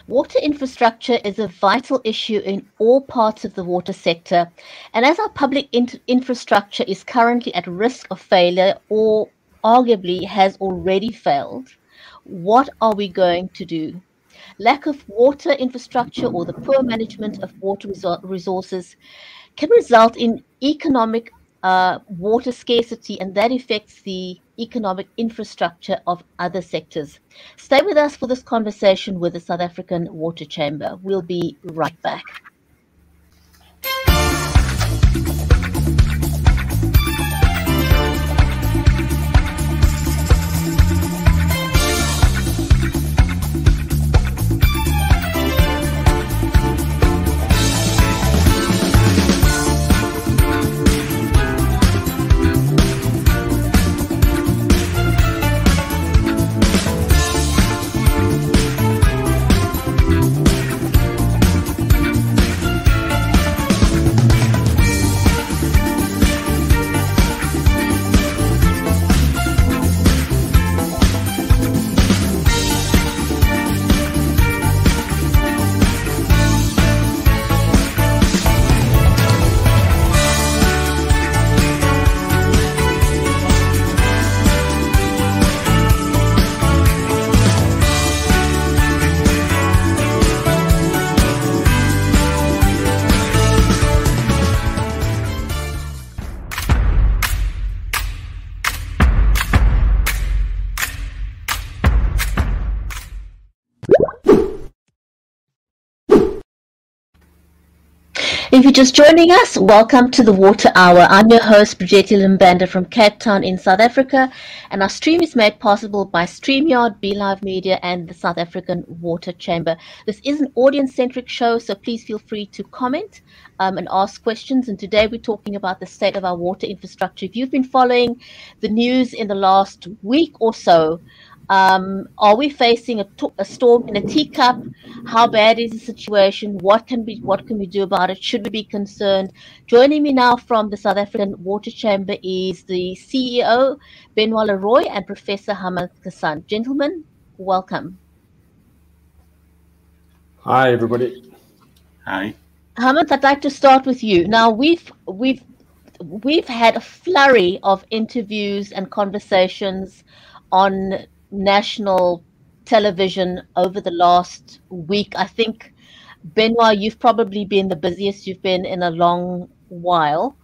Water infrastructure is a vital issue in all parts of the water sector, and as our public infrastructure is currently at risk of failure or arguably has already failed, what are we going to do? Lack of water infrastructure or the poor management of water resources can result in economic water scarcity, and that affects the economic infrastructure of other sectors. Stay with us for this conversation with the South African Water Chamber. We'll be right back. If you're just joining us, welcome to the Water Hour. I'm your host, Bridget Limbanda from Cape Town in South Africa, and our stream is made possible by StreamYard, BeLive Media, and the South African Water Chamber. This is an audience-centric show, so please feel free to comment and ask questions. And today we're talking about the state of our water infrastructure. If you've been following the news in the last week or so, are we facing a storm in a teacup? How bad is the situation? What can we do about it? Should we be concerned? Joining me now from the South African Water Chamber is the CEO, Benoit Le Roy, and Professor Hamanth Kasan. Gentlemen, welcome. Hi, everybody. Hi. Hamanth, I'd like to start with you. Now, we've had a flurry of interviews and conversations on national television over the last week. I think, Benoit, you've probably been the busiest you've been in a long while,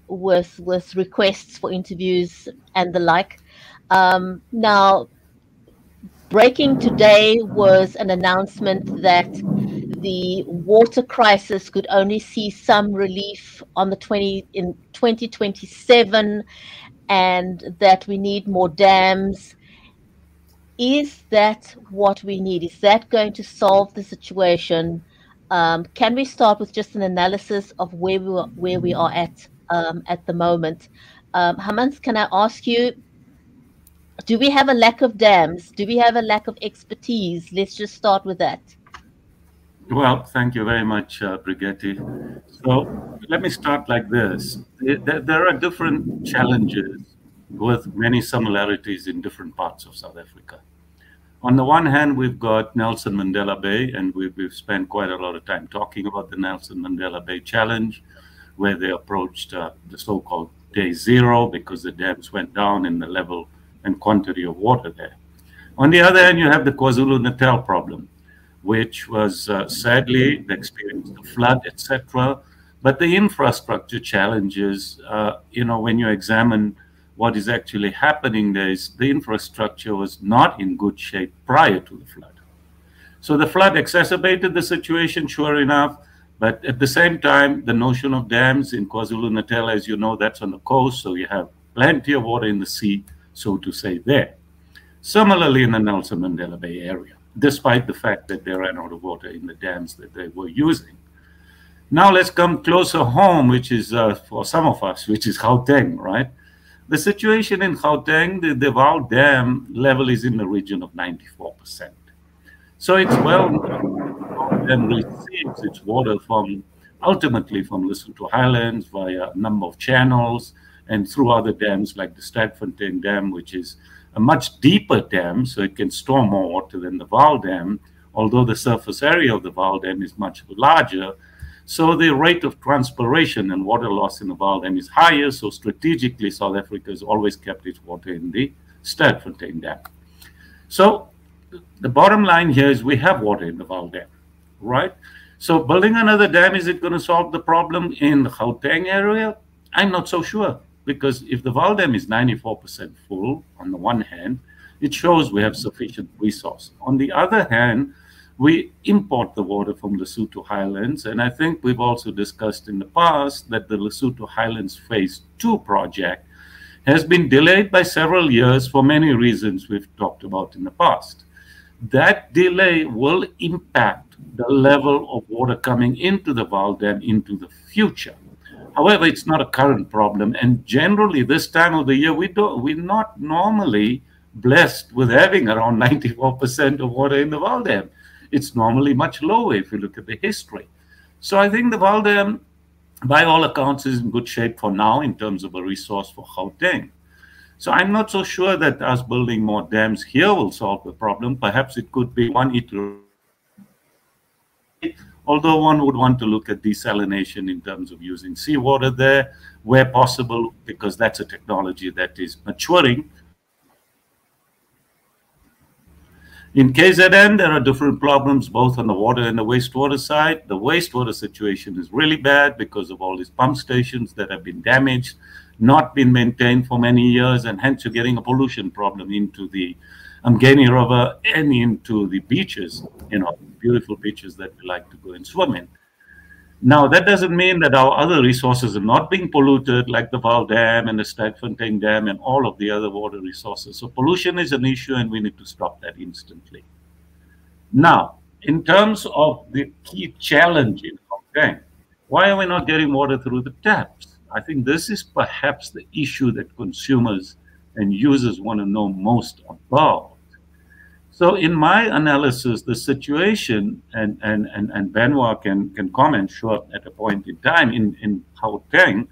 with requests for interviews and the like. Now, breaking today was an announcement that the water crisis could only see some relief in 2027, and that we need more dams. Is that what we need? Is that going to solve the situation? Can we start with just an analysis of where we are at the moment? Hamanth, can I ask you, do we have a lack of dams? Do we have a lack of expertise? Let's just start with that. Well, thank you very much, Brigitte. So let me start like this. There are different challenges with many similarities in different parts of South Africa. On the one hand, we've got Nelson Mandela Bay, and we've spent quite a lot of time talking about the Nelson Mandela Bay challenge, where they approached the so-called day zero because the dams went down in the level and quantity of water there. On the other hand, you have the KwaZulu-Natal problem, which was sadly the experience of flood, etc. But the infrastructure challenges, when you examine what is actually happening there, is the infrastructure was not in good shape prior to the flood. So the flood exacerbated the situation, sure enough, but at the same time, the notion of dams in KwaZulu-Natal, as you know, that's on the coast, so you have plenty of water in the sea, so to say, there. Similarly, in the Nelson Mandela Bay area, despite the fact that they ran out of water in the dams that they were using. Now let's come closer home, which is for some of us, which is Gauteng, right? The situation in Gauteng, the Vaal Dam level is in the region of 94%. So it's well known and receives its water ultimately from Lesotho Highlands via a number of channels and through other dams like the Stadfontein Dam, which is a much deeper dam, so it can store more water than the Vaal Dam, although the surface area of the Val Dam is much larger. So the rate of transpiration and water loss in the Val Dam is higher. So strategically, South Africa has always kept its water in the Sterkfontein Dam. So the bottom line here is we have water in the Val Dam, right? So building another dam, is it going to solve the problem in the Gauteng area? I'm not so sure, because if the Val Dam is 94% full, on the one hand, it shows we have sufficient resource. On the other hand, we import the water from Lesotho Highlands, and I think we've also discussed in the past that the Lesotho Highlands Phase 2 project has been delayed by several years for many reasons we've talked about in the past. That delay will impact the level of water coming into the Val Dam into the future. However, it's not a current problem, and generally this time of the year we're not normally blessed with having around 94% of water in the Val Dam. It's normally much lower if you look at the history. So I think the Val Dam, by all accounts, is in good shape for now in terms of a resource for Gauteng. So I'm not so sure that us building more dams here will solve the problem. Perhaps it could be one iteration, although one would want to look at desalination in terms of using seawater there where possible, because that's a technology that is maturing. In KZN, there are different problems both on the water and the wastewater side. The wastewater situation is really bad because of all these pump stations that have been damaged, not been maintained for many years, and hence you're getting a pollution problem into the Mgeni River and into the beaches, beautiful beaches that we like to go and swim in. Now, that doesn't mean that our other resources are not being polluted, like the Val Dam and the Sterkfontein Dam and all of the other water resources. So pollution is an issue, and we need to stop that instantly. Now, in terms of the key challenge in Gauteng, why are we not getting water through the taps? I think this is perhaps the issue that consumers and users want to know most about. So in my analysis, the situation, and Benoit can comment sure at a point in time in Gauteng,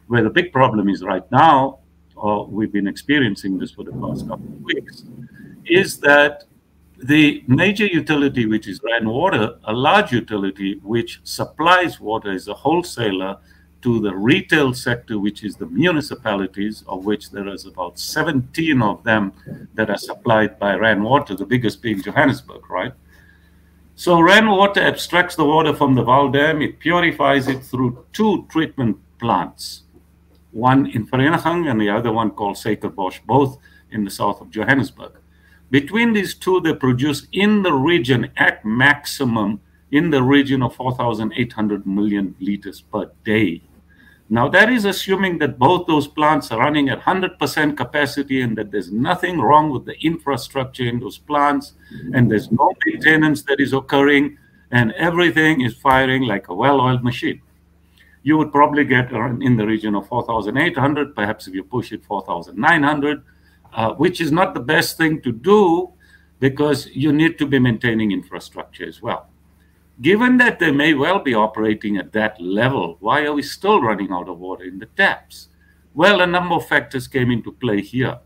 where the big problem is right now, or we've been experiencing this for the past couple of weeks, is that the major utility, which is Rand Water, a large utility which supplies water as a wholesaler to the retail sector, which is the municipalities, of which there is about 17 of them that are supplied by Rand Water, the biggest being Johannesburg, right? So Rand Water abstracts the water from the Val Dam, it purifies it through 2 treatment plants, one in Vereniging and the other one called Suikerbos, both in the south of Johannesburg. Between these 2, they produce in the region at maximum in the region of 4,800 million liters per day. Now, that is assuming that both those plants are running at 100% capacity and that there's nothing wrong with the infrastructure in those plants, and there's no maintenance that is occurring, and everything is firing like a well-oiled machine. You would probably get in the region of 4,800, perhaps if you push it 4,900, which is not the best thing to do because you need to be maintaining infrastructure as well. Given that they may well be operating at that level, why are we still running out of water in the taps? Well, a number of factors came into play here.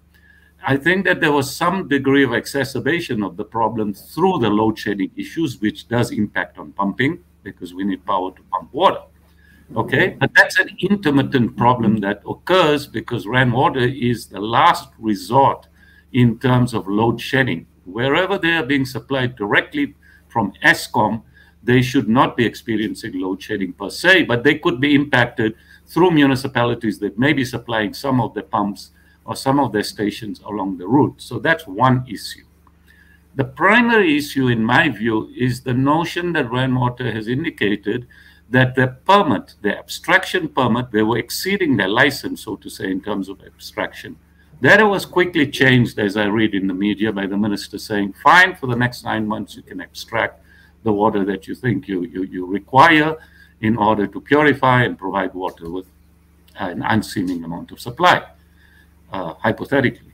I think that there was some degree of exacerbation of the problem through the load shedding issues, which does impact on pumping because we need power to pump water. Okay, but that's an intermittent problem that occurs because Rand Water is the last resort in terms of load shedding. Wherever they are being supplied directly from Eskom, they should not be experiencing load shedding per se, but they could be impacted through municipalities that may be supplying some of the pumps or some of their stations along the route. So that's one issue. The primary issue, in my view, is the notion that Rand Water has indicated that the permit, the abstraction permit, they were exceeding their license, so to say, in terms of abstraction. That was quickly changed, as I read in the media, by the minister saying, fine, for the next 9 months, you can abstract the water that you think you require in order to purify and provide water with an unseeming amount of supply, hypothetically.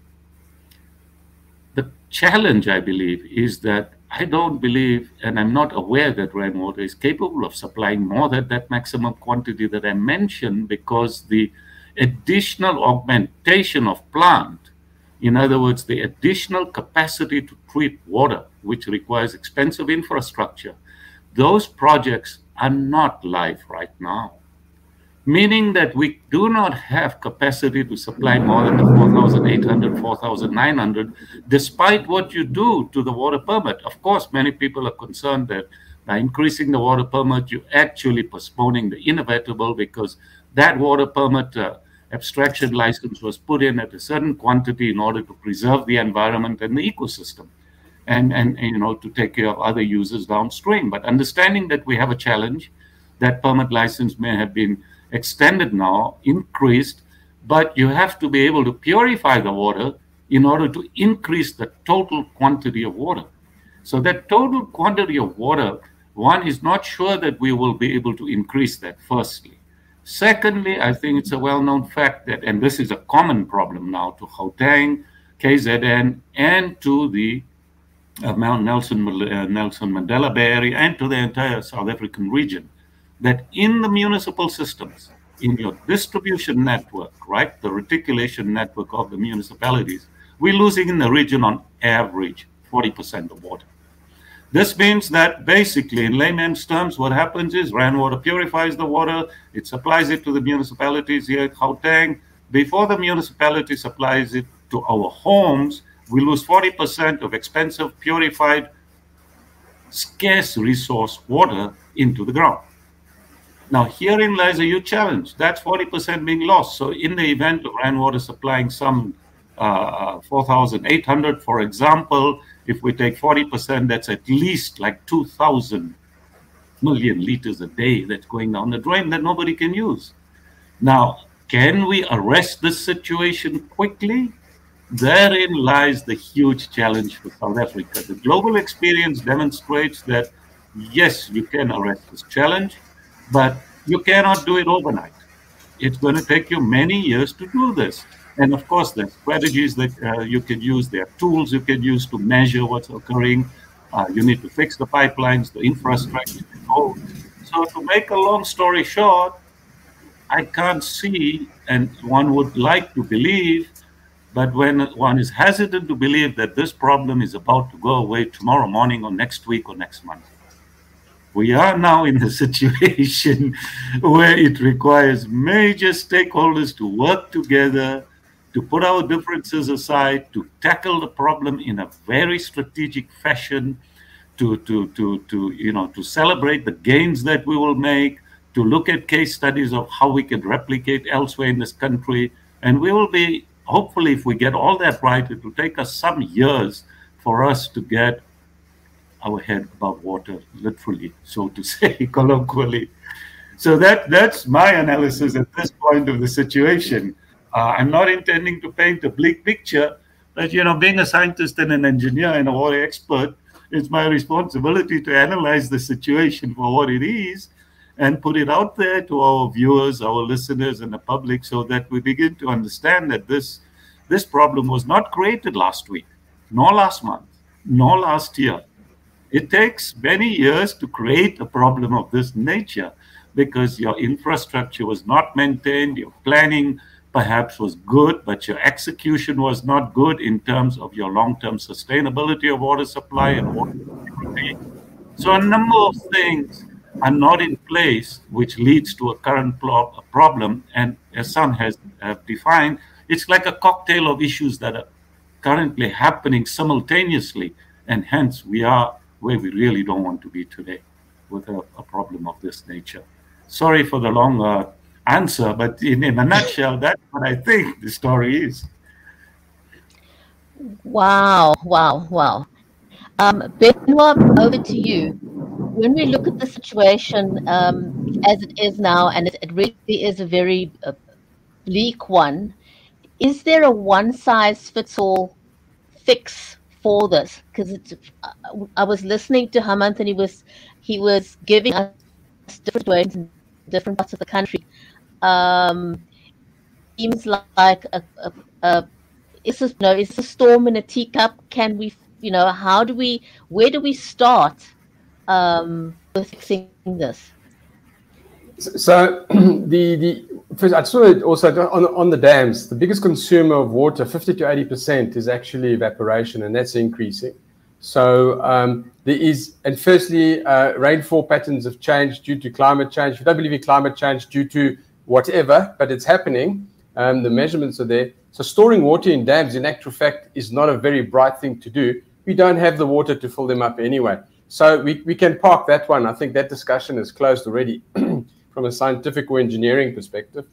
The challenge, I believe, is that I don't believe, and I'm not aware that Rand Water is capable of supplying more than that maximum quantity that I mentioned, because the additional augmentation of plant In other words, the additional capacity to treat water, which requires expensive infrastructure, those projects are not live right now, meaning that we do not have capacity to supply more than the 4,800, 4,900, despite what you do to the water permit. Of course, many people are concerned that by increasing the water permit, you're actually postponing the inevitable, because that water permit abstraction license was put in at a certain quantity in order to preserve the environment and the ecosystem, and to take care of other users downstream. But understanding that we have a challenge, that permit license may have been extended now, increased, but you have to be able to purify the water in order to increase the total quantity of water. So that total quantity of water, one is not sure that we will be able to increase that, firstly. Secondly, I think it's a well-known fact that, and this is a common problem now to Gauteng, KZN, and to the Mount Nelson Mandela Bay Area, and to the entire South African region, that in the municipal systems, in your distribution network, right, the reticulation network of the municipalities, we're losing in the region on average 40% of water. This means that basically, in layman's terms, what happens is rainwater purifies the water, it supplies it to the municipalities here at Gauteng. Before the municipality supplies it to our homes, we lose 40% of expensive, purified, scarce resource water into the ground. Now, herein lies a huge challenge. That's 40% being lost. So in the event of rainwater supplying some 4,800, for example, if we take 40%, that's at least like 2,000 million liters a day that's going down the drain that nobody can use. Now, can we arrest this situation quickly? Therein lies the huge challenge for South Africa. The global experience demonstrates that, yes, you can arrest this challenge, but you cannot do it overnight. It's going to take you many years to do this. And of course, there are strategies that you can use. There are tools you can use to measure what's occurring. You need to fix the pipelines, the infrastructure. So to make a long story short, I can't see, and one would like to believe, but when one is hesitant to believe that this problem is about to go away tomorrow morning or next week or next month. We are now in a situation where it requires major stakeholders to work together, to put our differences aside, to tackle the problem in a very strategic fashion, to celebrate the gains that we will make, to look at case studies of how we can replicate elsewhere in this country. And we will be, hopefully, if we get all that right, it will take us some years for us to get our head above water, literally, so to say, colloquially. So that's my analysis at this point of the situation. I'm not intending to paint a bleak picture, but being a scientist and an engineer and a water expert, it's my responsibility to analyze the situation for what it is and put it out there to our viewers, our listeners, and the public, so that we begin to understand that this problem was not created last week, nor last month, nor last year. It takes many years to create a problem of this nature because your infrastructure was not maintained, your planning perhaps was good, but your execution was not good in terms of your long-term sustainability of water supply and water security. So a number of things are not in place, which leads to a current problem. And as Sam has defined, it's like a cocktail of issues that are currently happening simultaneously. And hence, we are where we really don't want to be today with a problem of this nature. Sorry for the long answer, but in a nutshell, that's what I think the story is. Wow. Benoit, over to you. When we look at the situation as it is now, and it really is a very bleak one, is there a one-size-fits-all fix for this? Because I was listening to Hamanth, and he was giving us different ways in different parts of the country. Seems like it's a storm in a teacup. Can we, where do we start with fixing this? So first, I saw it also on the dams. The biggest consumer of water, 50 to 80%, is actually evaporation, and that's increasing. So there is, and firstly, rainfall patterns have changed due to climate change. If you don't believe in climate change due to whatever, but it's happening, the measurements are there. So storing water in dams, in actual fact, is not a very bright thing to do. We don't have the water to fill them up anyway. So we can park that one. I think that discussion is closed already from a scientific or engineering perspective.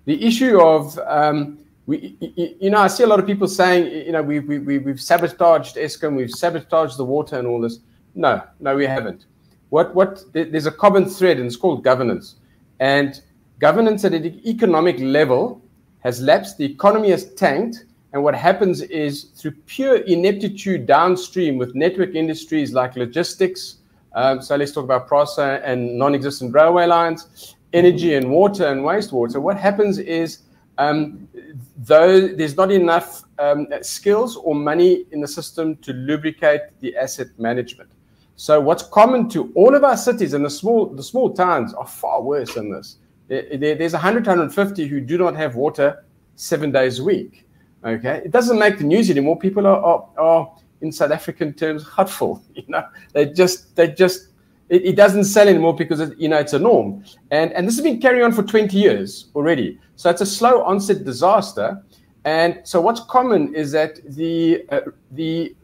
The issue of, I see a lot of people saying, we've sabotaged Eskom, we've sabotaged the water and all this. No, we haven't. There's a common thread, and it's called governance. And governance at an economic level has lapsed, the economy has tanked, and what happens is through pure ineptitude downstream with network industries like logistics, so let's talk about PROSA and non-existent railway lines, energy and water and wastewater. What happens is, though there's not enough skills or money in the system to lubricate the asset management. So what's common to all of our cities, and the small towns are far worse than this. There's 100, 150 who do not have water 7 days a week. Okay, it doesn't make the news anymore. People are in South African terms, hurtful. It doesn't sell anymore because it's a norm. And this has been carrying on for 20 years already. So it's a slow onset disaster. And so what's common is that the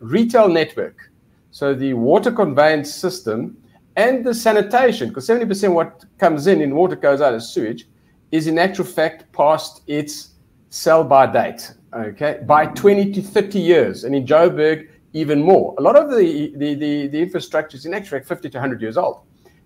retail network, so the water conveyance system and the sanitation, because 70% what comes in water goes out as sewage, is in actual fact past its sell-by date. Okay, by 20 to 30 years, and in Joburg, even more. A lot of the infrastructure is in actual fact 50 to 100 years old.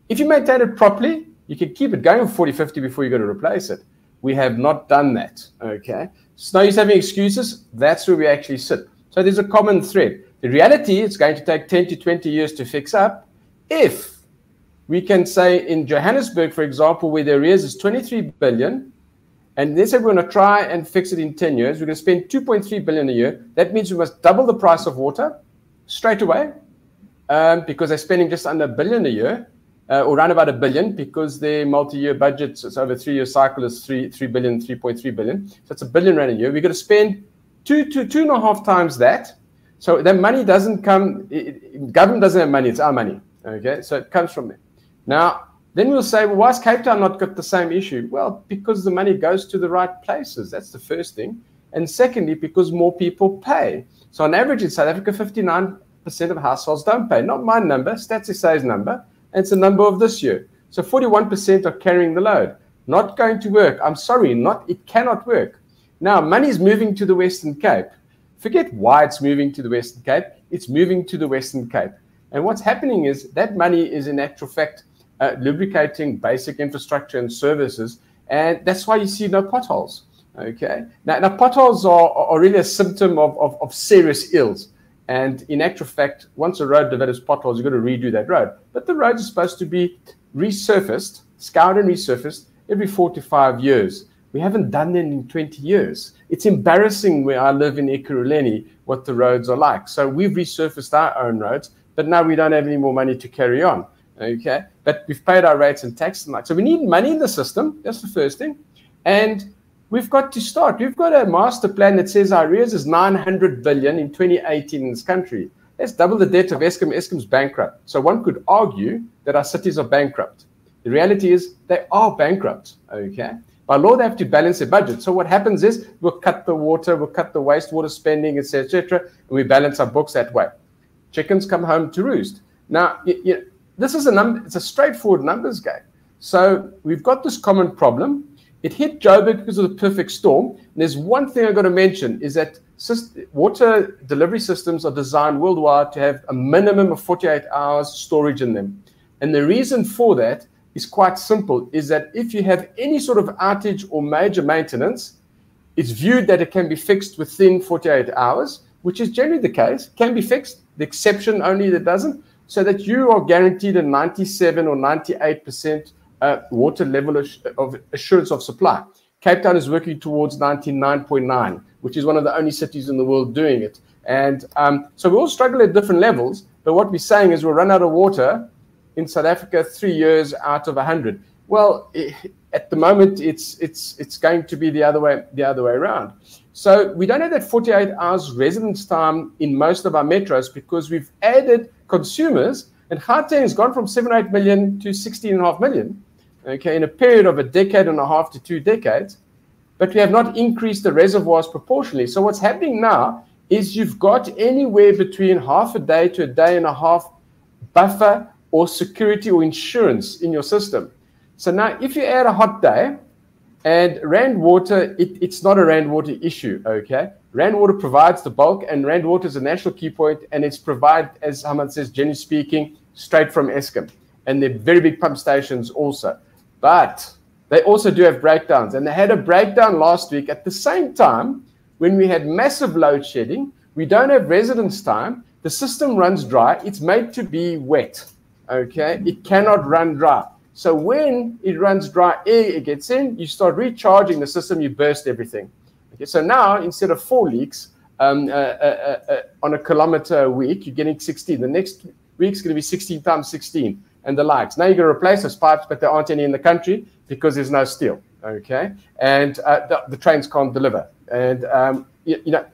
If you maintain it properly, you can keep it going for 40, 50 before you're going to replace it. We have not done that. Okay, so no use having excuses. That's where we actually sit. So there's a common thread. The reality is going to take 10 to 20 years to fix up. If we can say in Johannesburg, for example, where the arrears is 23 billion, and they said we're going to try and fix it in 10 years. We're going to spend 2.3 billion a year. That means we must double the price of water straight away, because they're spending just under $1 billion a year, or around about $1 billion, because their multi-year budget, so over a 3-year cycle, is 3 billion, 3.3 billion. So it's R1 billion a year. We're going to spend two and a half times that. So that money doesn't come. Government doesn't have money. It's our money. Okay, so it comes from there. Now, then we'll say, well, why has Cape Town not got the same issue? Well, because the money goes to the right places. That's the first thing. And secondly, because more people pay. So on average in South Africa, 59% of households don't pay. Not my number, Stats SA's number. And it's a number of this year. So 41% are carrying the load. Not going to work. I'm sorry, it cannot work. Now, money is moving to the Western Cape. Forget why it's moving to the Western Cape. It's moving to the Western Cape. And what's happening is that money is in actual fact lubricating basic infrastructure and services, and that's why you see no potholes. Okay, now potholes are really a symptom of serious ills, and in actual fact, once a road develops potholes, you've got to redo that road. But the road is supposed to be resurfaced, scoured and resurfaced every 4 to 5 years. We haven't done that in 20 years. It's embarrassing where I live in Ekurhuleni what the roads are like. So we've resurfaced our own roads, but now we don't have any more money to carry on. Okay, but we've paid our rates and taxes and like. So we need money in the system. That's the first thing. And we've got to start. We've got a master plan that says our arrears is 900 billion in 2018 in this country. That's double the debt of Eskom. Eskom's bankrupt. So one could argue that our cities are bankrupt. The reality is they are bankrupt. Okay, by law they have to balance their budget. So what happens is we'll cut the water, we'll cut the wastewater spending, etc., and we balance our books that way. Chickens come home to roost. Now, this is it's a straightforward numbers game. So we've got this common problem. It hit Joburg because of the perfect storm. And there's one thing I've got to mention is that water delivery systems are designed worldwide to have a minimum of 48 hours storage in them. And the reason for that is quite simple, is that if you have any sort of outage or major maintenance, it's viewed that it can be fixed within 48 hours, which is generally the case, can be fixed, the exception only that doesn't, so that you are guaranteed a 97 or 98% water level of assurance of supply. Cape Town is working towards 99.9, which is one of the only cities in the world doing it. And so we all struggle at different levels, but what we're saying is we'll run out of water in South Africa 3 years out of 100. Well, at the moment, it's going to be the other way around. So we don't have that 48 hours residence time in most of our metros because we've added consumers, and Gauteng has gone from 7-8 million to 16.5 million, okay, in a period of a decade and a half to 2 decades. But we have not increased the reservoirs proportionally. So what's happening now is you've got anywhere between half a day to a day and a half buffer or security or insurance in your system. So now if you add a hot day, and Rand Water, it's not a Rand Water issue, okay? Rand Water provides the bulk, and Rand Water is a national key point, and it's provided, as Hamanth says, generally speaking, straight from Eskom. And they're very big pump stations also. But they also do have breakdowns, and they had a breakdown last week at the same time when we had massive load shedding. We don't have residence time. The system runs dry. It's made to be wet, okay? It cannot run dry. So when it runs dry, air it gets in, you start recharging the system, you burst everything. Okay, so now instead of 4 leaks on a kilometer a week, you're getting 16. The next week's going to be 16 times 16 and the likes. Now you're going to replace those pipes, but there aren't any in the country because there's no steel. Okay, and the trains can't deliver. And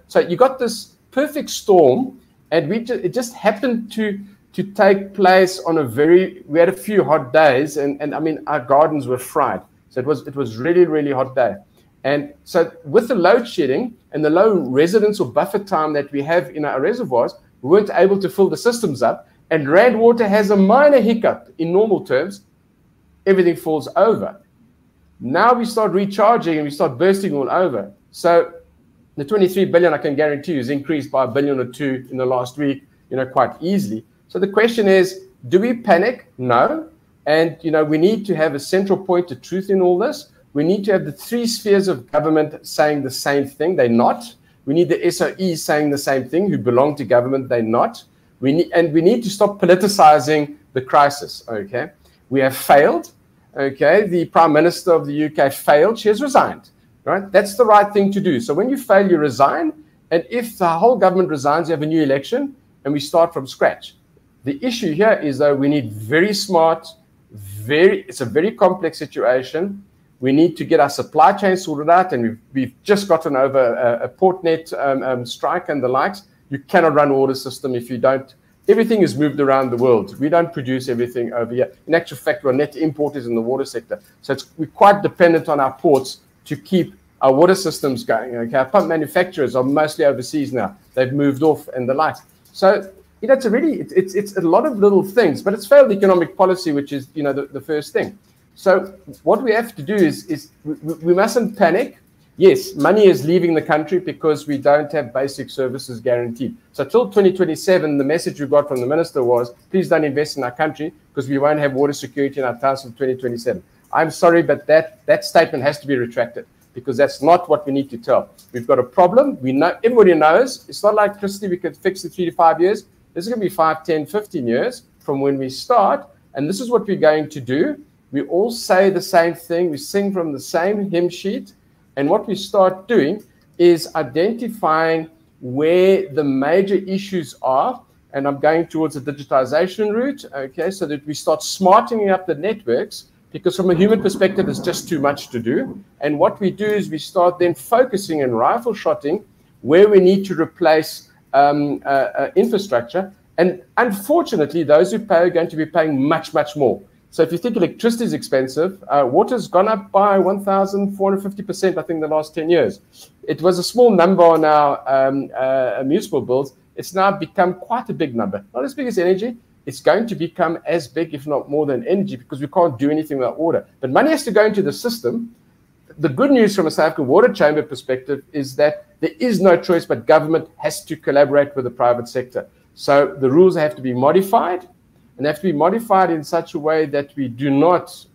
so you got this perfect storm, and it just happened to take place on we had a few hot days, and I mean, our gardens were fried. So it was really, really hot day. And so with the load shedding and the low residence or buffer time that we have in our reservoirs, we weren't able to fill the systems up. And Rand Water has a minor hiccup in normal terms, everything falls over. Now we start recharging and we start bursting all over. So the 23 billion, I can guarantee you, is increased by $1 billion or $2 billion in the last week, quite easily. So the question is, do we panic? No. And, we need to have a central point of truth in all this. We need to have the 3 spheres of government saying the same thing. They're not. We need the SOE saying the same thing, who belong to government. They're not. We need to stop politicizing the crisis, okay? We have failed, okay? The Prime Minister of the UK failed. She has resigned, right? That's the right thing to do. So when you fail, you resign. And if the whole government resigns, you have a new election, and we start from scratch. The issue here is, though, we need very smart, it's a very complex situation. We need to get our supply chain sorted out, and we've just gotten over a Portnet strike and the likes. You cannot run a water system if you don't. Everything is moved around the world. We don't produce everything over here. In actual fact, we're net importers in the water sector. So we're quite dependent on our ports to keep our water systems going. Okay? Our pump manufacturers are mostly overseas now. They've moved off and the likes. So it's a lot of little things, but it's failed economic policy, which is the first thing. So what we have to do is we mustn't panic. Yes, money is leaving the country because we don't have basic services guaranteed. So till 2027, the message we got from the minister was, please don't invest in our country because we won't have water security in our towns until 2027. I'm sorry, but that statement has to be retracted because that's not what we need to tell. We've got a problem. We know, everybody knows. It's not like electricity we could fix in 3 to 5 years. This is going to be 5, 10, 15 years from when we start. And this is what we're going to do. We all say the same thing. We sing from the same hymn sheet. And what we start doing is identifying where the major issues are. And I'm going towards a digitization route, okay, so that we start smartening up the networks, because from a human perspective, there's just too much to do. And what we do is we start then focusing and rifle shotting where we need to replace infrastructure. And unfortunately, those who pay are going to be paying much, much more. So if you think electricity is expensive, water's gone up by 1,450%, I think, in the last 10 years. It was a small number on our municipal bills. It's now become quite a big number. Not as big as energy. It's going to become as big, if not more than energy, because we can't do anything without water. But money has to go into the system. The good news from a South African Water Chamber perspective is that there is no choice, but government has to collaborate with the private sector. So the rules have to be modified. And they have to be modified in such a way that we do not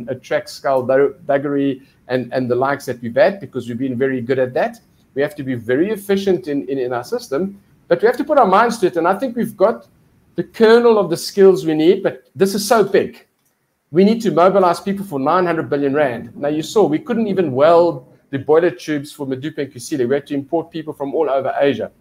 attract skullduggery and the likes that we've had, because we've been very good at that. We have to be very efficient in our system, but we have to put our minds to it. And I think we've got the kernel of the skills we need, but this is so big. We need to mobilize people for 900 billion rand. Now, you saw we couldn't even weld the boiler tubes for Medupi and Kusile. We had to import people from all over Asia.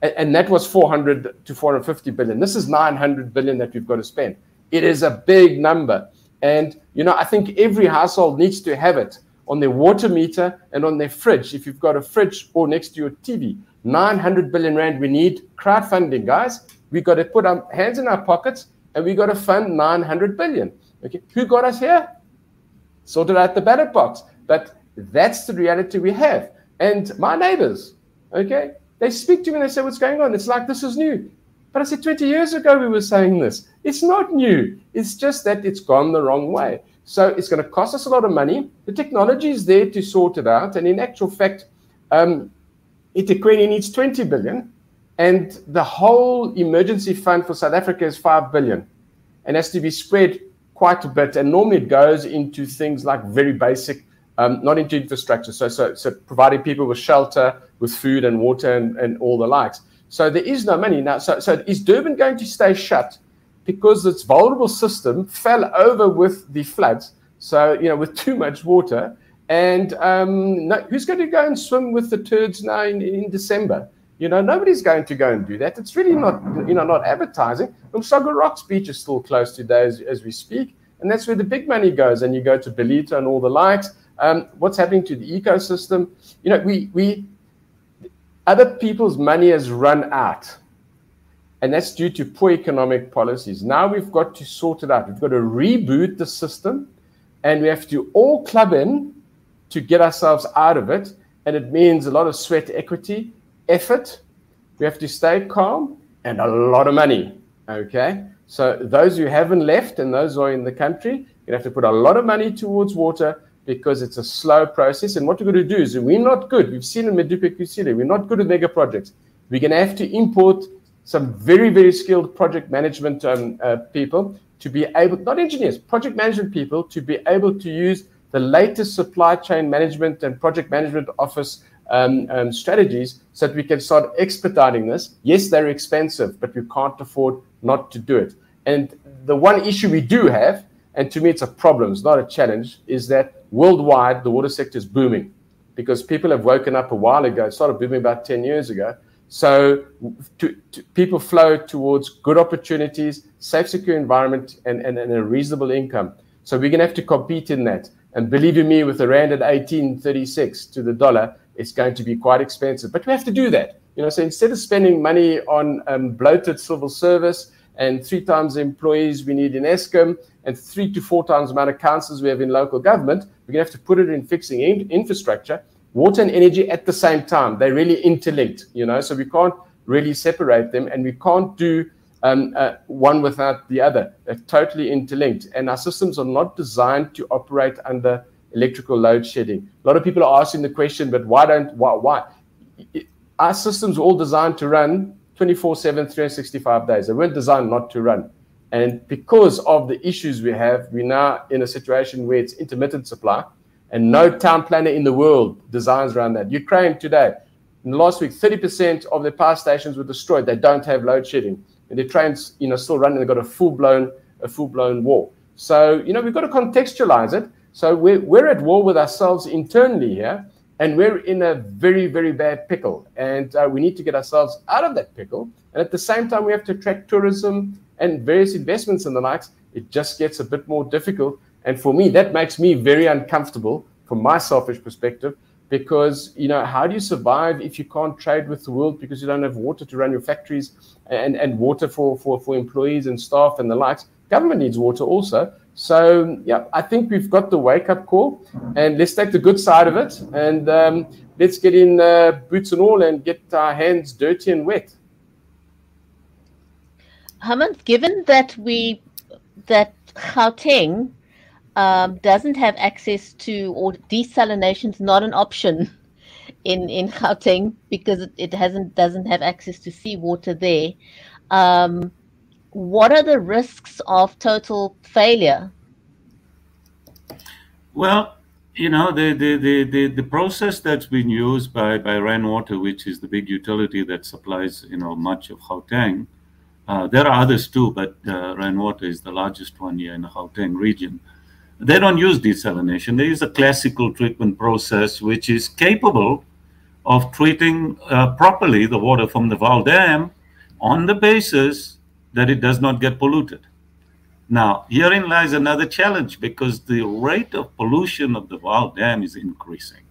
And that was 400 to 450 billion. This is 900 billion that we've got to spend. It is a big number. And, I think every household needs to have it on their water meter and on their fridge. If you've got a fridge or next to your TV, 900 billion rand, we need crowdfunding, guys. We got to put our hands in our pockets and we got to fund 900 billion. Okay, who got us here? Sorted out the ballot box. But that's the reality we have. And my neighbors, okay, they speak to me and they say, what's going on? It's like, this is new. But I said, 20 years ago, we were saying this. It's not new. It's just that it's gone the wrong way. So it's going to cost us a lot of money. The technology is there to sort it out. And in actual fact, eThekwini needs 20 billion. And the whole emergency fund for South Africa is 5 billion. And has to be spread quite a bit. And normally it goes into things like very basic, not into infrastructure. So providing people with shelter, with food and water and all the likes. So there is no money now. So is Durban going to stay shut because its vulnerable system fell over with the floods? So, with too much water. And who's going to go and swim with the turds now in December? Nobody's going to go and do that. It's really not, not advertising. Umsaga Rocks Beach is still closed today as we speak. And that's where the big money goes. And you go to Belita and all the likes. What's happening to the ecosystem? Other people's money has run out. And that's due to poor economic policies. Now we've got to sort it out. We've got to reboot the system. And we have to all club in to get ourselves out of it. And it means a lot of sweat equity, effort. We have to stay calm and a lot of money. Okay? So those who haven't left and those who are in the country, you have to put a lot of money towards water, because it's a slow process. And what we're going to do is, we're not good. We've seen in Medupe Kusile, we're not good at mega projects. We're going to have to import some very, very skilled project management people to be able, not engineers, project management people, to be able to use the latest supply chain management and project management office strategies so that we can start expediting this. Yes, they're expensive, but we can't afford not to do it. And the one issue we do have, and to me it's a problem, it's not a challenge, is that worldwide the water sector is booming because people have woken up a while ago. It started booming about 10 years ago. So people flow towards good opportunities, safe, secure environment, and a reasonable income. So we're going to have to compete in that. And believe you me, with the rand at 18.36 to the dollar, it's going to be quite expensive. But we have to do that. So instead of spending money on bloated civil service and 3 times the employees we need in Eskom and 3 to 4 times the amount of councils we have in local government, we're going to have to put it in fixing infrastructure, water and energy at the same time. They're really interlinked, so we can't really separate them, and we can't do one without the other. They're totally interlinked, and our systems are not designed to operate under electrical load shedding. A lot of people are asking the question, but why? Our systems are all designed to run 24/7, 365 days. They weren't designed not to run. And because of the issues we have, we're now in a situation where it's intermittent supply, and no town planner in the world designs around that. Ukraine today, in the last week, 30% of their power stations were destroyed. They don't have load shedding, and their trains, still running. They've got a full-blown war. So, we've got to contextualize it. So we're at war with ourselves internally here, and we're in a very, very bad pickle. And we need to get ourselves out of that pickle. And at the same time, we have to attract tourism and various investments and the likes. It just gets a bit more difficult. And for me, that makes me very uncomfortable from my selfish perspective, because, how do you survive if you can't trade with the world because you don't have water to run your factories and water for employees and staff and the likes? Government needs water also. So, yeah, I think we've got the wake-up call, and let's take the good side of it, and let's get in boots and all and get our hands dirty and wet. Hamanth, given that Gauteng doesn't have access to, or desalination is not an option in Gauteng because it doesn't have access to seawater there. What are the risks of total failure? Well, the process that's been used by Rainwater, which is the big utility that supplies much of Gauteng. There are others too, but Rainwater is the largest one here in the Gauteng region. They don't use desalination. They use a classical treatment process, which is capable of treating properly the water from the Val Dam on the basis that it does not get polluted. Now, herein lies another challenge, because the rate of pollution of the Vaal Dam is increasing.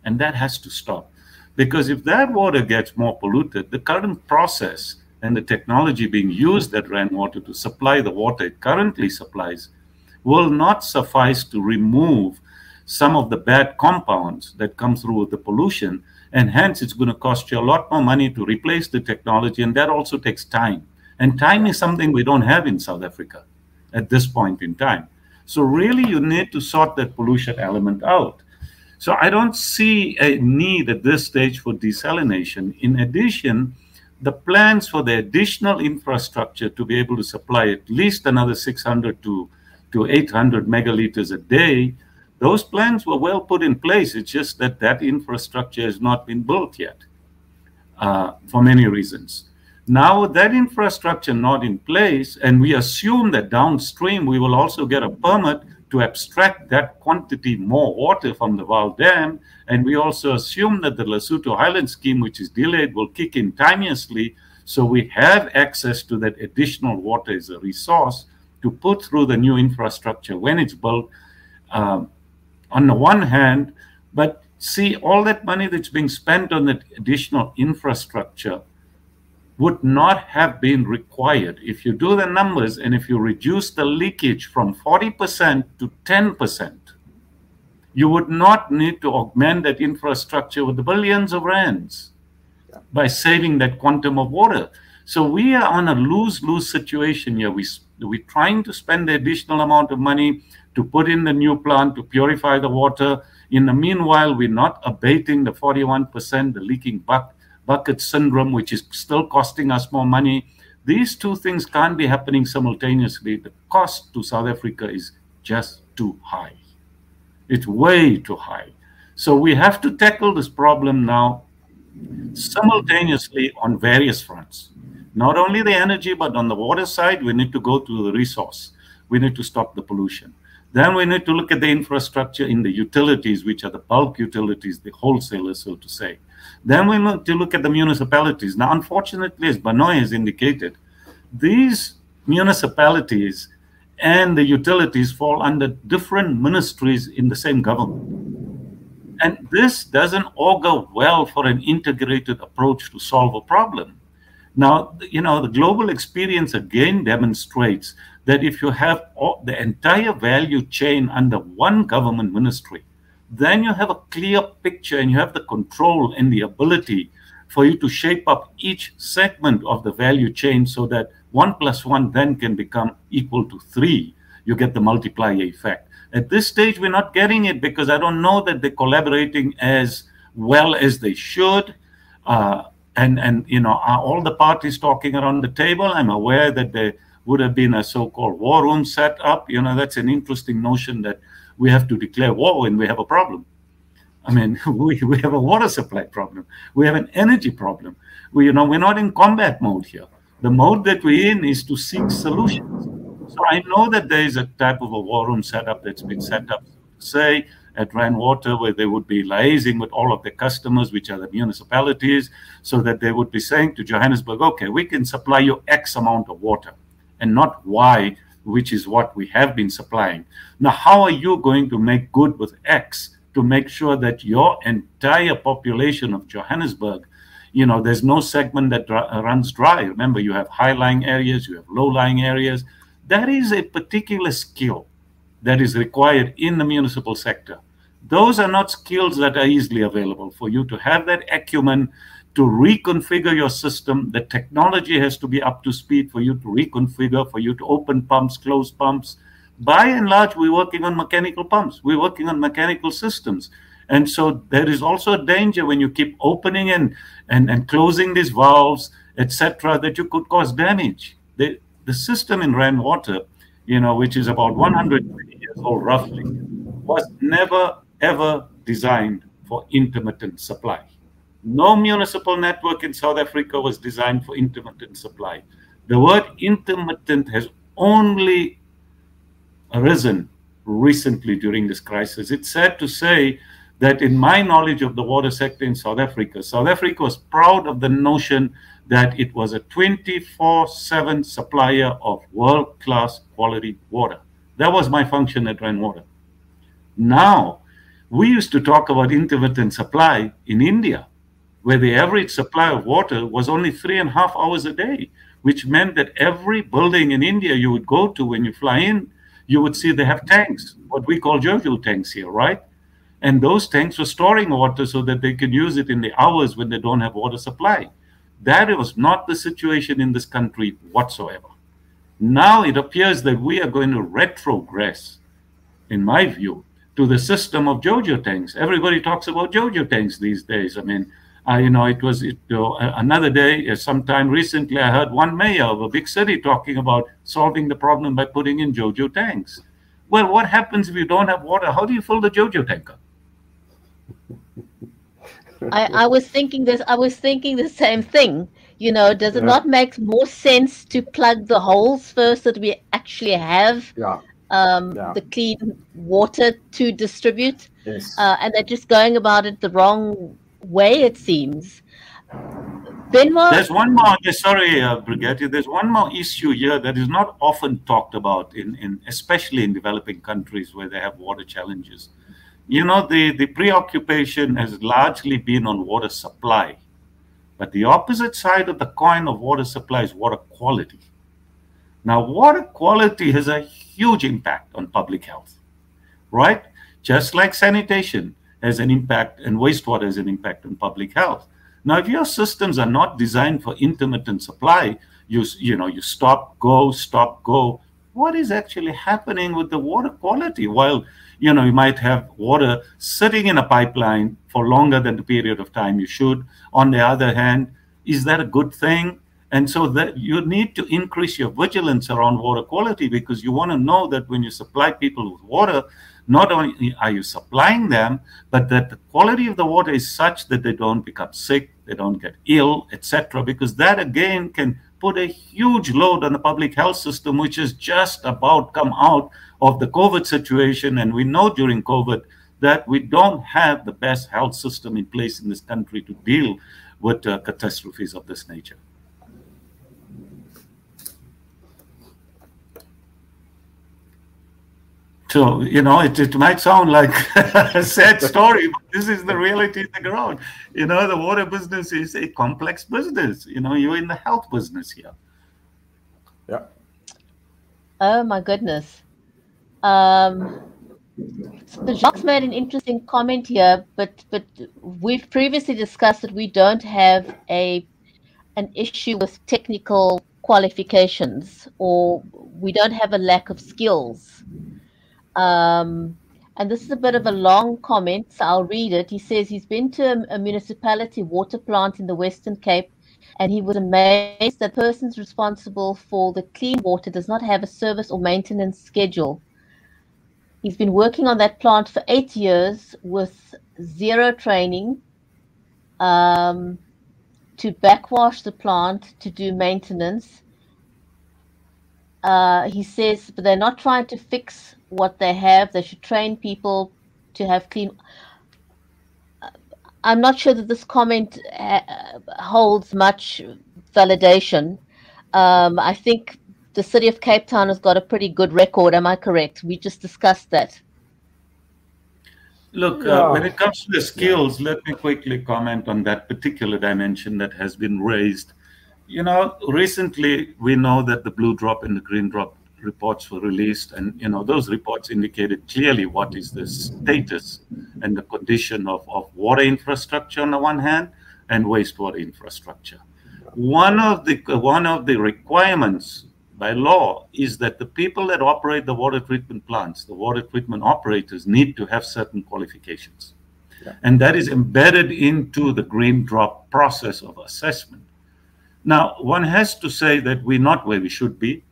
And that has to stop. Because if that water gets more polluted, the current process and the technology being used at rainwater to supply the water it currently supplies will not suffice to remove some of the bad compounds that come through with the pollution. And hence, it's going to cost you a lot more money to replace the technology. And that also takes time. And time is something we don't have in South Africa at this point in time. So really, you need to sort that pollution element out. So I don't see a need at this stage for desalination. In addition, the plans for the additional infrastructure to be able to supply at least another 600 to 800 megaliters a day, those plans were well put in place. It's just that that infrastructure has not been built yet for many reasons. Now, with that infrastructure not in place, and we assume that downstream we will also get a permit to abstract that quantity more water from the Vaal Dam, and we also assume that the Lesotho Highland scheme, which is delayed, will kick in timeously, so we have access to that additional water as a resource to put through the new infrastructure when it's built, on the one hand. But see, all that money that's being spent on that additional infrastructure would not have been required. If you do the numbers and if you reduce the leakage from 40% to 10%, you would not need to augment that infrastructure with billions of rands by saving that quantum of water. So we are on a lose-lose situation here. We're trying to spend the additional amount of money to put in the new plant to purify the water. In the meanwhile, we're not abating the 41%, the leaking bucket syndrome, which is still costing us more money. These two things can't be happening simultaneously. The cost to South Africa is just too high. It's way too high. So we have to tackle this problem now simultaneously on various fronts. Not only the energy, but on the water side, we need to go to the resource. We need to stop the pollution. Then we need to look at the infrastructure in the utilities, which are the bulk utilities, the wholesalers, so to say. Then we need to look at the municipalities. Now, unfortunately, as Benoit has indicated, these municipalities and the utilities fall under different ministries in the same government. And this doesn't augur well for an integrated approach to solve a problem. Now, you know, the global experience again demonstrates that if you have the entire value chain under one government ministry, then you have a clear picture and you have the control and the ability for you to shape up each segment of the value chain so that 1 + 1 then can become equal to 3. You get the multiplier effect. At this stage, we're not getting it because I don't know that they're collaborating as well as they should. And you know, are all the parties talking around the table? I'm aware that there would have been a so-called war room set up. You know, that's an interesting notion that we have to declare war when we have a problem. I mean, we have a water supply problem. We have an energy problem. We're not in combat mode here. The mode that we're in is to seek solutions. So I know that there is a type of a war room setup that's been set up, say, at Rainwater, where they would be liaising with all of the customers, which are the municipalities, so that they would be saying to Johannesburg, okay, we can supply you X amount of water and not Y, which is what we have been supplying. Now, how are you going to make good with X to make sure that your entire population of Johannesburg, there's no segment that runs dry? Remember, you have high-lying areas, you have low-lying areas. That is a particular skill that is required in the municipal sector. Those are not skills that are easily available. For you to have that acumen to reconfigure your system, the technology has to be up to speed for you to reconfigure, for you to open pumps, close pumps. By and large, we're working on mechanical pumps. We're working on mechanical systems. And so there is also a danger when you keep opening and closing these valves, etc., that you could cause damage. The system in rainwater, which is about 120 years old roughly, was never, ever designed for intermittent supply. No municipal network in South Africa was designed for intermittent supply. The word intermittent has only arisen recently during this crisis. It's sad to say that in my knowledge of the water sector in South Africa was proud of the notion that it was a 24/7 supplier of world-class quality water. That was my function at Rainwater. Now, we used to talk about intermittent supply in India, where the average supply of water was only 3.5 hours a day, which meant that every building in India you would go to when you fly in, you would see they have tanks, what we call Jojo tanks here, right? And those tanks were storing water so that they could use it in the hours when they don't have water supply. That was not the situation in this country whatsoever. Now it appears that we are going to retrogress, in my view, to the system of Jojo tanks. Everybody talks about Jojo tanks these days. I mean, another day, sometime recently, I heard one mayor of a big city talking about solving the problem by putting in Jojo tanks. Well, what happens if you don't have water? How do you fill the Jojo tank up? I was thinking this. I was thinking the same thing. You know, does it not make more sense to plug the holes first so that we actually have the clean water to distribute? Yes. And they're just going about it the wrong way, it seems. Benoit? There's one more, sorry, Brigitte, there's one more issue here that is not often talked about, especially in developing countries where they have water challenges. You know, the preoccupation has largely been on water supply. But the opposite side of the coin of water supply is water quality. Now, water quality has a huge impact on public health, right? Just like sanitation has an impact and wastewater has an impact on public health. Now, if your systems are not designed for intermittent supply, you stop, go, stop, go. What is actually happening with the water quality? While, you might have water sitting in a pipeline for longer than the period of time you should. On the other hand, is that a good thing? And so that you need to increase your vigilance around water quality, because you want to know that when you supply people with water, not only are you supplying them, but that the quality of the water is such that they don't become sick, they don't get ill, etc. Because that again can put a huge load on the public health system, which has just about come out of the COVID situation. And we know during COVID that we don't have the best health system in place in this country to deal with catastrophes of this nature. So, it might sound like a sad story, but this is the reality of the ground. The water business is a complex business. You're in the health business here. Yeah. Oh, my goodness. So Jacques made an interesting comment here, but we've previously discussed that we don't have an issue with technical qualifications, or we don't have a lack of skills. And this is a bit of a long comment, so I'll read it. He says he's been to a municipality water plant in the Western Cape, and he was amazed that the person responsible for the clean water does not have a service or maintenance schedule. He's been working on that plant for 8 years with zero training to backwash the plant, to do maintenance. He says, but they're not trying to fix what they have. They should train people to have clean. I'm not sure that this comment holds much validation. I think the city of Cape Town has got a pretty good record. Am I correct? We just discussed that. Look, when it comes to the skills, let me quickly comment on that particular dimension that has been raised. Recently we know that the blue drop and the green drop reports were released, and those reports indicated clearly what is the status and the condition of water infrastructure on the one hand and wastewater infrastructure. One of the requirements by law is that the people that operate the water treatment plants, the water treatment operators, need to have certain qualifications. Yeah. And that is embedded into the green drop process of assessment. Now, one has to say that we're not where we should be.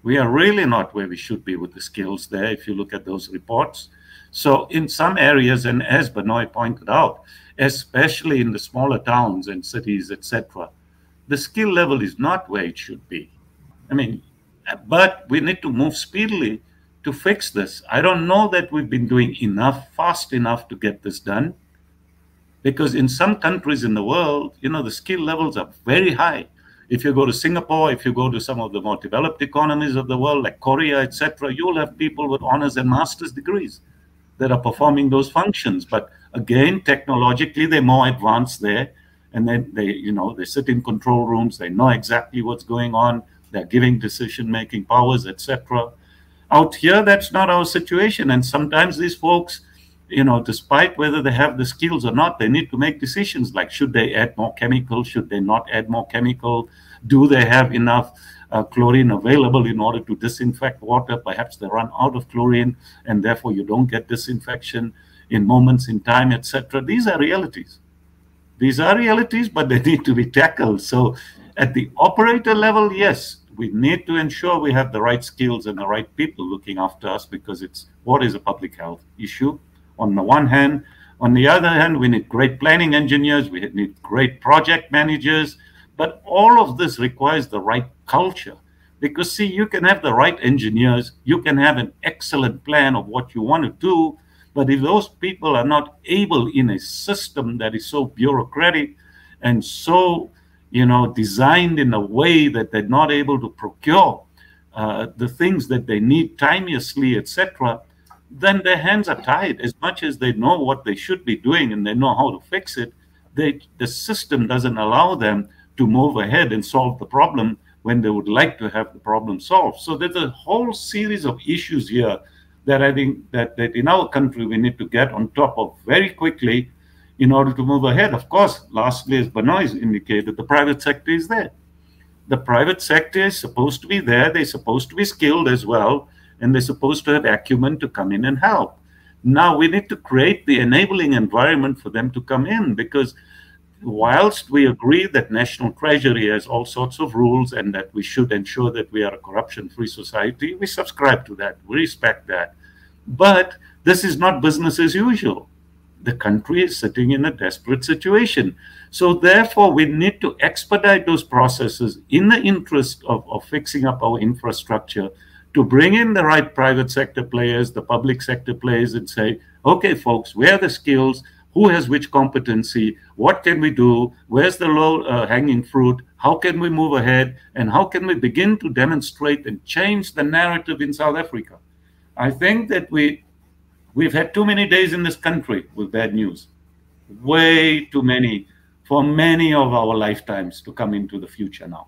We are really not where we should be with the skills there, if you look at those reports. So in some areas, and as Benoit pointed out, especially in the smaller towns and cities, etc., the skill level is not where it should be. I mean, but we need to move speedily to fix this. I don't know that we've been doing enough, fast enough to get this done. Because in some countries in the world, the skill levels are very high. If you go to Singapore, if you go to some of the more developed economies of the world, like Korea, etc., you'll have people with honors and master's degrees that are performing those functions. But again, technologically, they're more advanced there. And then they sit in control rooms. They know exactly what's going on. They're giving decision-making powers, etc. Out here, that's not our situation. And sometimes these folks, despite whether they have the skills or not, they need to make decisions like, should they add more chemical? Should they not add more chemical? Do they have enough chlorine available in order to disinfect water? Perhaps they run out of chlorine, and therefore you don't get disinfection in moments in time, etc. These are realities. These are realities, but they need to be tackled. So at the operator level, yes, we need to ensure we have the right skills and the right people looking after us, because water is a public health issue on the one hand. On the other hand, we need great planning engineers, we need great project managers, but all of this requires the right culture. Because see, you can have the right engineers, you can have an excellent plan of what you want to do, but if those people are not able in a system that is so bureaucratic and so, designed in a way that they're not able to procure the things that they need timeously, etc., then their hands are tied. As much as they know what they should be doing and they know how to fix it, the system doesn't allow them to move ahead and solve the problem when they would like to have the problem solved. So there's a whole series of issues here that I think that in our country we need to get on top of very quickly in order to move ahead. Of course, lastly, as Benoit indicated, the private sector is there. The private sector is supposed to be there. They're supposed to be skilled as well, and they're supposed to have acumen to come in and help. Now we need to create the enabling environment for them to come in, because whilst we agree that National Treasury has all sorts of rules and that we should ensure that we are a corruption-free society, we subscribe to that, we respect that. But this is not business as usual. The country is sitting in a desperate situation. So therefore, we need to expedite those processes in the interest of fixing up our infrastructure, to bring in the right private sector players, the public sector players, and say, okay, folks, where are the skills? Who has which competency? What can we do? Where's the low-hanging fruit? How can we move ahead? And how can we begin to demonstrate and change the narrative in South Africa? I think that we've had too many days in this country with bad news. Way too many for many of our lifetimes to come into the future now.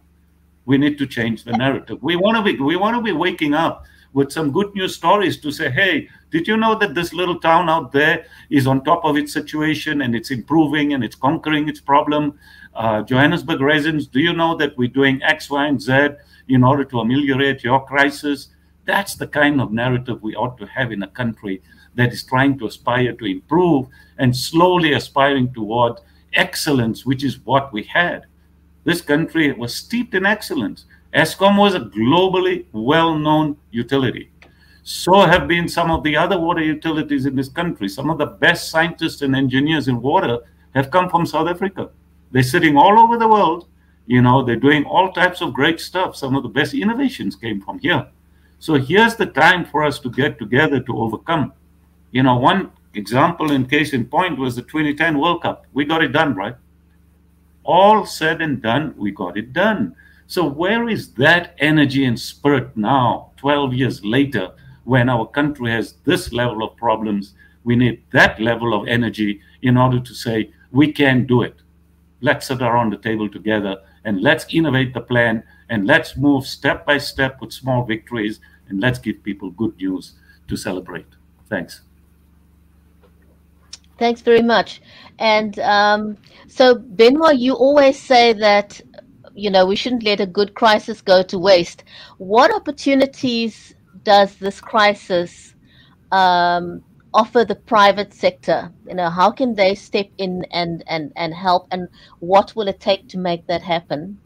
We need to change the narrative. We want to be waking up with some good news stories to say, hey, did you know that this little town out there is on top of its situation and it's improving and it's conquering its problem? Johannesburg residents, do you know that we're doing X, Y, and Z in order to ameliorate your crisis? That's the kind of narrative we ought to have in a country that is trying to aspire to improve and slowly aspiring toward excellence, which is what we had. This country was steeped in excellence. Eskom was a globally well-known utility. So have been some of the other water utilities in this country. Some of the best scientists and engineers in water have come from South Africa. They're sitting all over the world. They're doing all types of great stuff. Some of the best innovations came from here. So here's the time for us to get together to overcome. One example in case in point was the 2010 World Cup. We got it done, right? All said and done, we got it done. So where is that energy and spirit now, 12 years later, when our country has this level of problems? We need that level of energy in order to say, we can do it. Let's sit around the table together and let's innovate the plan and let's move step by step with small victories and let's give people good news to celebrate. Thanks. Thanks very much. And so, Benoit, you always say that, we shouldn't let a good crisis go to waste. What opportunities does this crisis offer the private sector? How can they step in and help, and what will it take to make that happen?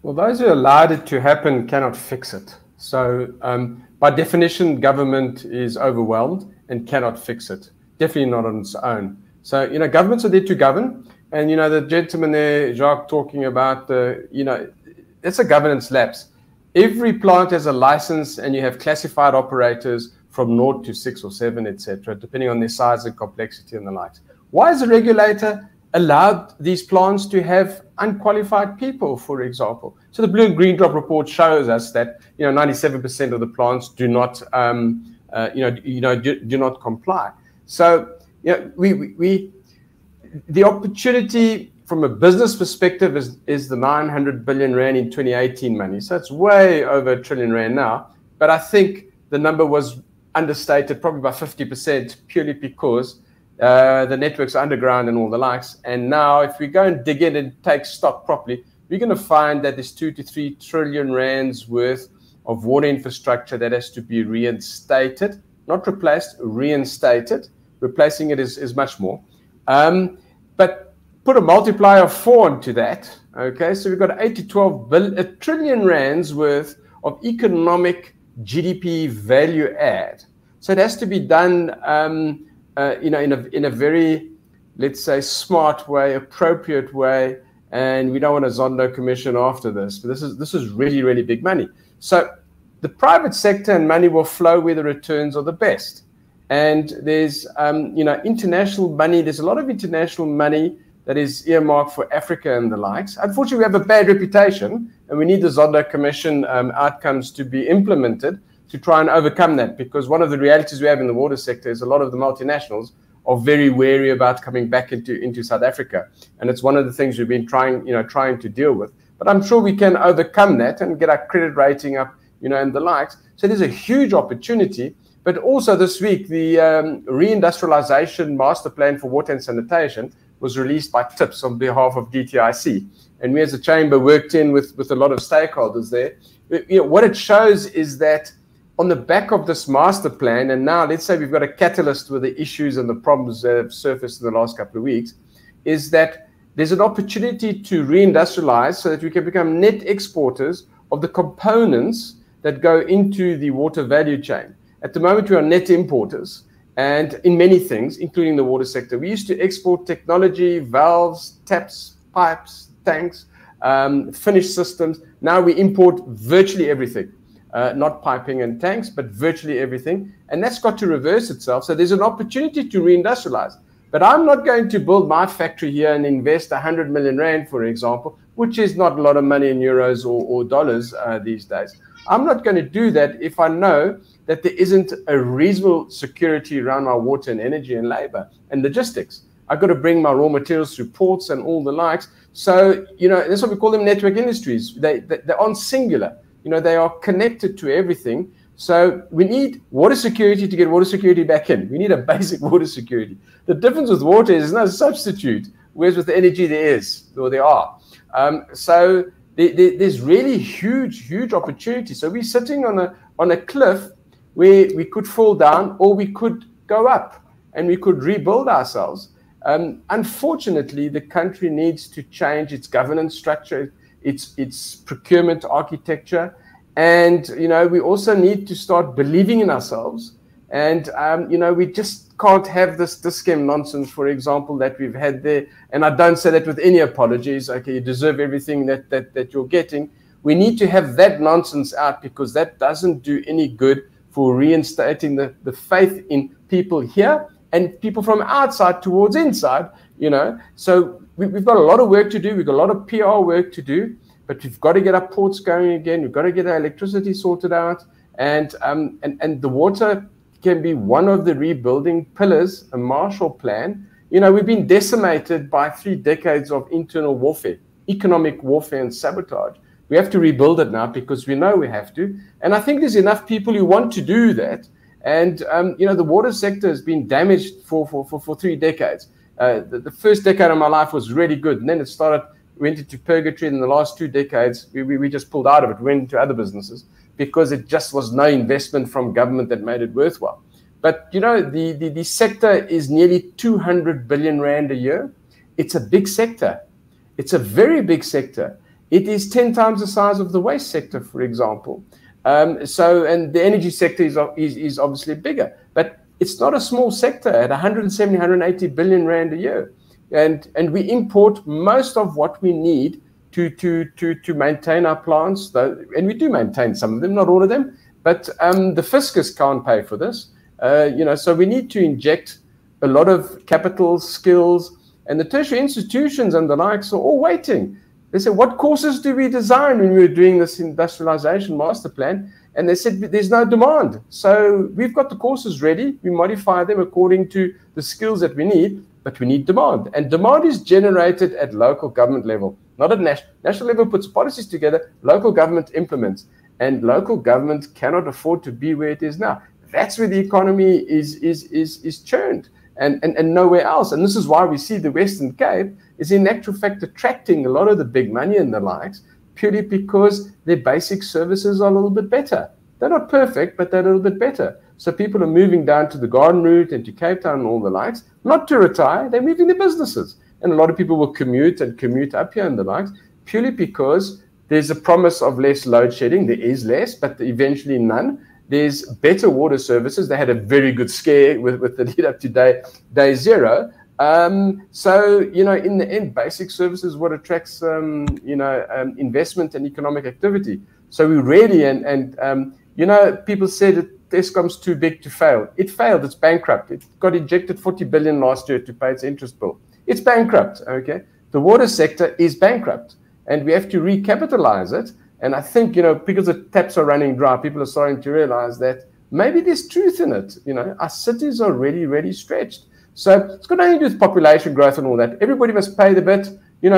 Well, those who allowed it to happen cannot fix it. So by definition, government is overwhelmed and cannot fix it. Definitely not on its own. So, governments are there to govern. And, the gentleman there, Jacques, talking about, it's a governance lapse. Every plant has a license and you have classified operators from 0 to 6 or 7, etc., depending on their size and complexity and the likes. Why has the regulator allowed these plants to have unqualified people, for example? So the Blue and Green Drop report shows us that 97% of the plants do not do not comply. So the opportunity from a business perspective is the 900 billion rand in 2018 money. So it's way over R1 trillion now. But I think the number was understated probably by 50% purely because the networks are underground and all the likes. And now if we go and dig in and take stock properly, we're going to find that there's 2 to 3 trillion rands worth of water infrastructure that has to be reinstated, not replaced, reinstated. Replacing it is much more. But put a multiplier of 4 onto that, okay? So we've got 8 to 12 billion, R1 trillion rands worth of economic GDP value add. So it has to be done, in a very, let's say, smart way, appropriate way, and we don't want a Zondo commission after this. But this is really, really big money. So the private sector and money will flow where the returns are the best. And there's, international money. There's a lot of international money that is earmarked for Africa and the likes. Unfortunately, we have a bad reputation, and we need the Zondo Commission outcomes to be implemented to try and overcome that, because one of the realities we have in the water sector is a lot of the multinationals are very wary about coming back into South Africa. And it's one of the things we've been trying to deal with. But I'm sure we can overcome that and get our credit rating up, and the likes. So there's a huge opportunity. But also this week, the reindustrialization master plan for water and sanitation was released by TIPS on behalf of DTIC. And we as a chamber worked in with a lot of stakeholders there. What it shows is that on the back of this master plan, and now let's say we've got a catalyst with the issues and the problems that have surfaced in the last couple of weeks, is that there's an opportunity to reindustrialize so that we can become net exporters of the components that go into the water value chain. At the moment, we are net importers, and in many things, including the water sector. We used to export technology, valves, taps, pipes, tanks, finished systems. Now we import virtually everything, not piping and tanks, but virtually everything. And that's got to reverse itself. So there's an opportunity to reindustrialize. But I'm not going to build my factory here and invest 100 million rand, for example, which is not a lot of money in euros or dollars these days. I'm not going to do that if I know that there isn't a reasonable security around our water and energy and labor and logistics. I've got to bring my raw materials through ports and all the likes. So, that's what we call them network industries. They aren't singular. They are connected to everything. So we need water security to get water security back in. We need a basic water security. The difference with water is no substitute, whereas with the energy there are. So there's really huge opportunity. So we're sitting on a cliff where we could fall down or we could go up and we could rebuild ourselves. Unfortunately, the country needs to change its governance structure, its procurement architecture. And, we also need to start believing in ourselves. And, we just can't have this discount nonsense, for example, that we've had there. And I don't say that with any apologies. Okay, you deserve everything that you're getting. We need to have that nonsense out, because that doesn't do any good for reinstating the faith in people here and people from outside towards inside, So we've got a lot of work to do. We've got a lot of PR work to do, but we've got to get our ports going again. We've got to get our electricity sorted out. And the water can be one of the rebuilding pillars, a Marshall Plan. We've been decimated by 3 decades of internal warfare, economic warfare and sabotage. We have to rebuild it now because we know we have to. And I think there's enough people who want to do that. And, the water sector has been damaged for 3 decades. The first decade of my life was really good. And then it went into purgatory. In the last 2 decades, we just pulled out of it, went into other businesses because it just was no investment from government that made it worthwhile. But, the sector is nearly 200 billion rand a year. It's a big sector. It's a very big sector. It is 10 times the size of the waste sector, for example. And the energy sector is obviously bigger, but it's not a small sector at 170, 180 billion rand a year. And we import most of what we need to maintain our plants, though, and we do maintain some of them, not all of them, but the fiscus can't pay for this. So we need to inject a lot of capital, skills, and the tertiary institutions and the likes are all waiting. They said, what courses do we design when we were doing this industrialization master plan? And they said, there's no demand. So we've got the courses ready. We modify them according to the skills that we need, but we need demand. And demand is generated at local government level, not at national. National level puts policies together, local government implements. And local government cannot afford to be where it is now. That's where the economy is churned and nowhere else. And this is why we see the Western Cape is in actual fact attracting a lot of the big money and the likes, purely because their basic services are a little bit better. They're not perfect, but they're a little bit better. So people are moving down to the Garden Route and to Cape Town and all the likes, not to retire, they're moving their businesses. And a lot of people will commute up here and the likes, purely because there's a promise of less load shedding. There is less, but eventually none. There's better water services. They had a very good scare with the lead up to day zero. So, in the end, basic services is what attracts, investment and economic activity. So we really, people said that Eskom's too big to fail. It failed. It's bankrupt. It got injected 40 billion last year to pay its interest bill. It's bankrupt, okay? The water sector is bankrupt, and we have to recapitalize it. And I think, because the taps are running dry, people are starting to realize that maybe there's truth in it. Our cities are really stretched. So it's got nothing to do with population growth and all that. Everybody must pay the bit.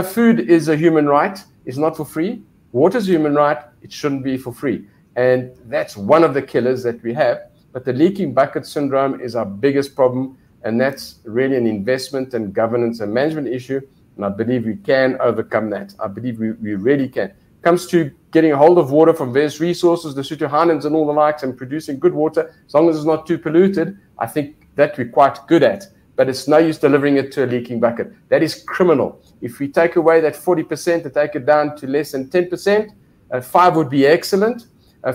Food is a human right. It's not for free. Water is a human right. It shouldn't be for free. And that's one of the killers that we have. But the leaking bucket syndrome is our biggest problem. And that's really an investment and governance and management issue. And I believe we can overcome that. I believe we really can. Comes to getting a hold of water from various resources, the Sutuhanans and all the likes, and producing good water, as long as it's not too polluted, I think that we're quite good at. But it's no use delivering it to a leaking bucket. That is criminal. If we take away that 40% and take it down to less than 10%, 5 would be excellent.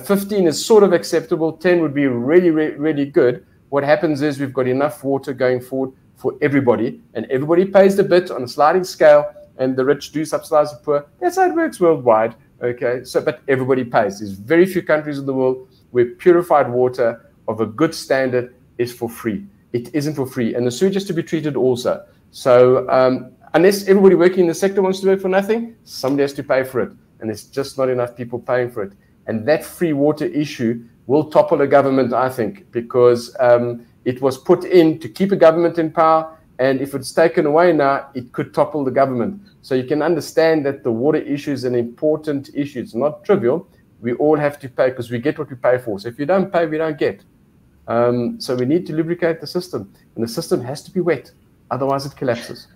15 is sort of acceptable. 10 would be really good. What happens is we've got enough water going forward for everybody, and everybody pays the bit on a sliding scale, and the rich do subsidize the poor. That's how it works worldwide. Okay, but everybody pays. There's very few countries in the world where purified water of a good standard is for free. It isn't for free, and the sewage has to be treated also. So unless everybody working in the sector wants to work for nothing, somebody has to pay for it, and there's just not enough people paying for it. And that free water issue will topple a government, I think, because it was put in to keep a government in power. And if it's taken away now, it could topple the government. So you can understand that the water issue is an important issue. It's not trivial. We all have to pay because we get what we pay for. So if you don't pay, we don't get. So we need to lubricate the system. And the system has to be wet. Otherwise, it collapses.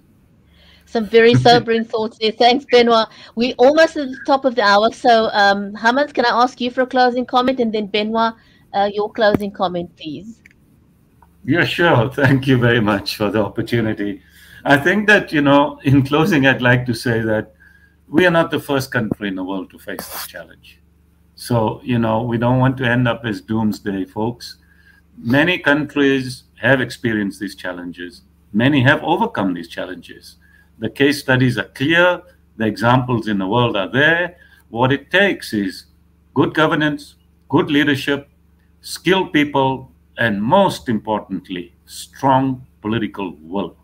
Some very sobering thoughts there. Thanks, Benoit. We're almost at the top of the hour. So, Hamanth, can I ask you for a closing comment? And then, Benoit, your closing comment, please. Yeah, sure. Thank you very much for the opportunity. I think that, in closing, I'd like to say that we are not the first country in the world to face this challenge. So, we don't want to end up as doomsday folks. Many countries have experienced these challenges. Many have overcome these challenges. The case studies are clear. The examples in the world are there. What it takes is good governance, good leadership, skilled people, and most importantly, strong political will.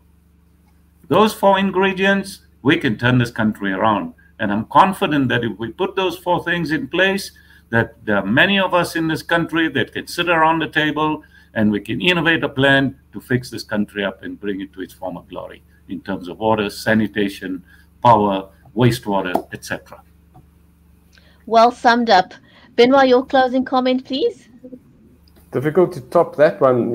Those 4 ingredients, we can turn this country around. And I'm confident that if we put those 4 things in place, that there are many of us in this country that can sit around the table and we can innovate a plan to fix this country up and bring it to its former glory in terms of water, sanitation, power, wastewater, etc. Well summed up. Benoit, your closing comment, please. Difficult to top that one.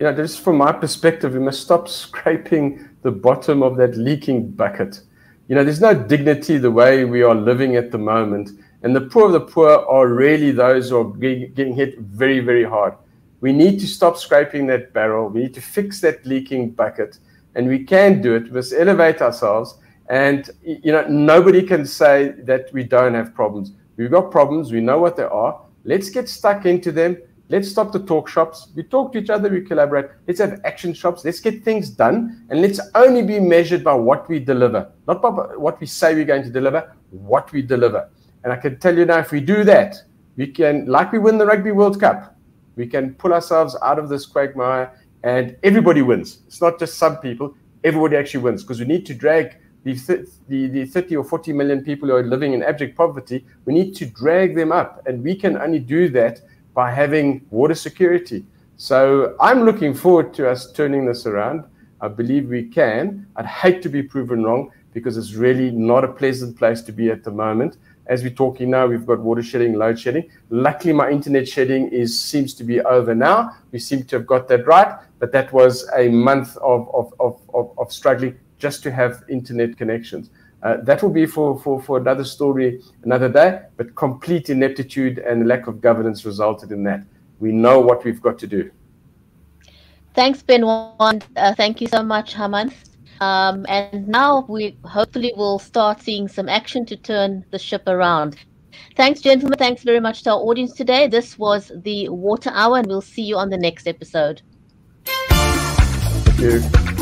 Just from my perspective, we must stop scraping the bottom of that leaking bucket. There's no dignity the way we are living at the moment. And the poor of the poor are really those who are getting hit very, very hard. We need to stop scraping that barrel. We need to fix that leaking bucket. And we can do it. We must elevate ourselves. And, nobody can say that we don't have problems. We've got problems. We know what they are. Let's get stuck into them. Let's stop the talk shops. We talk to each other. We collaborate. Let's have action shops. Let's get things done. And let's only be measured by what we deliver. Not by what we say we're going to deliver, what we deliver. And I can tell you now, if we do that, we can, like we win the Rugby World Cup, we can pull ourselves out of this quagmire and everybody wins. It's not just some people, everybody actually wins, because we need to drag the 30 or 40 million people who are living in abject poverty, we need to drag them up, and we can only do that by having water security. So I'm looking forward to us turning this around. I believe we can. I'd hate to be proven wrong, because it's really not a pleasant place to be at the moment. As we're talking now, we've got water shedding, load shedding. Luckily, my internet shedding seems to be over now. We seem to have got that right, but that was a month of struggling just to have internet connections. That will be for another story, another day, but complete ineptitude and lack of governance resulted in that. We know what we've got to do. Thanks, Benoit. Thank you so much, Hamanth. And now we hopefully will start seeing some action to turn the ship around. Thanks, gentlemen. Thanks very much to our audience today. This was the Water Hour, and we'll see you on the next episode. Thank you.